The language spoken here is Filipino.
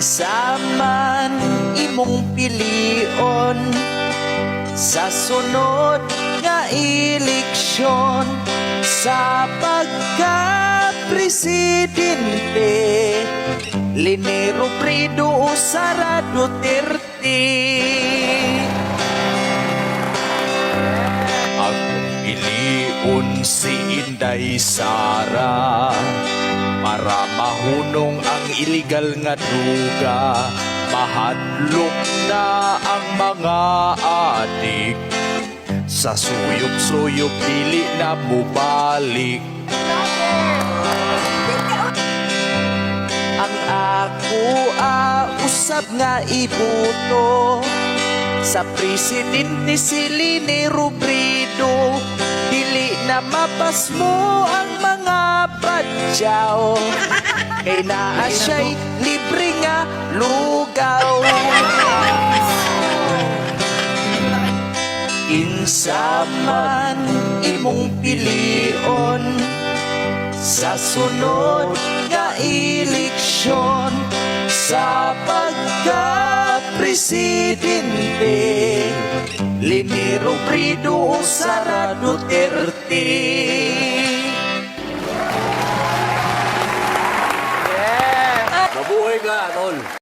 Kinsa man imong pilion sa sunod nga eleksyon, sa pagka-presidente, Leni Robredo o Sara Duterte. Ang pilion si Inday Sara para mahunong ang iligal nga druga, mahadlok na ang mga adik, sa suyop-suyop dili na mubalik. Ang ako usab nga ibuto sa presidente si Leni Robredo, dili na mapasmo ang mga badyaw, kay naa siya'y libre nga lugaw. Kinsa man imong pilion sa sunod nga eleksyon, sa pagka-presidente, Leni Robredo o Sara Duterte. Mabuhay ka, tol.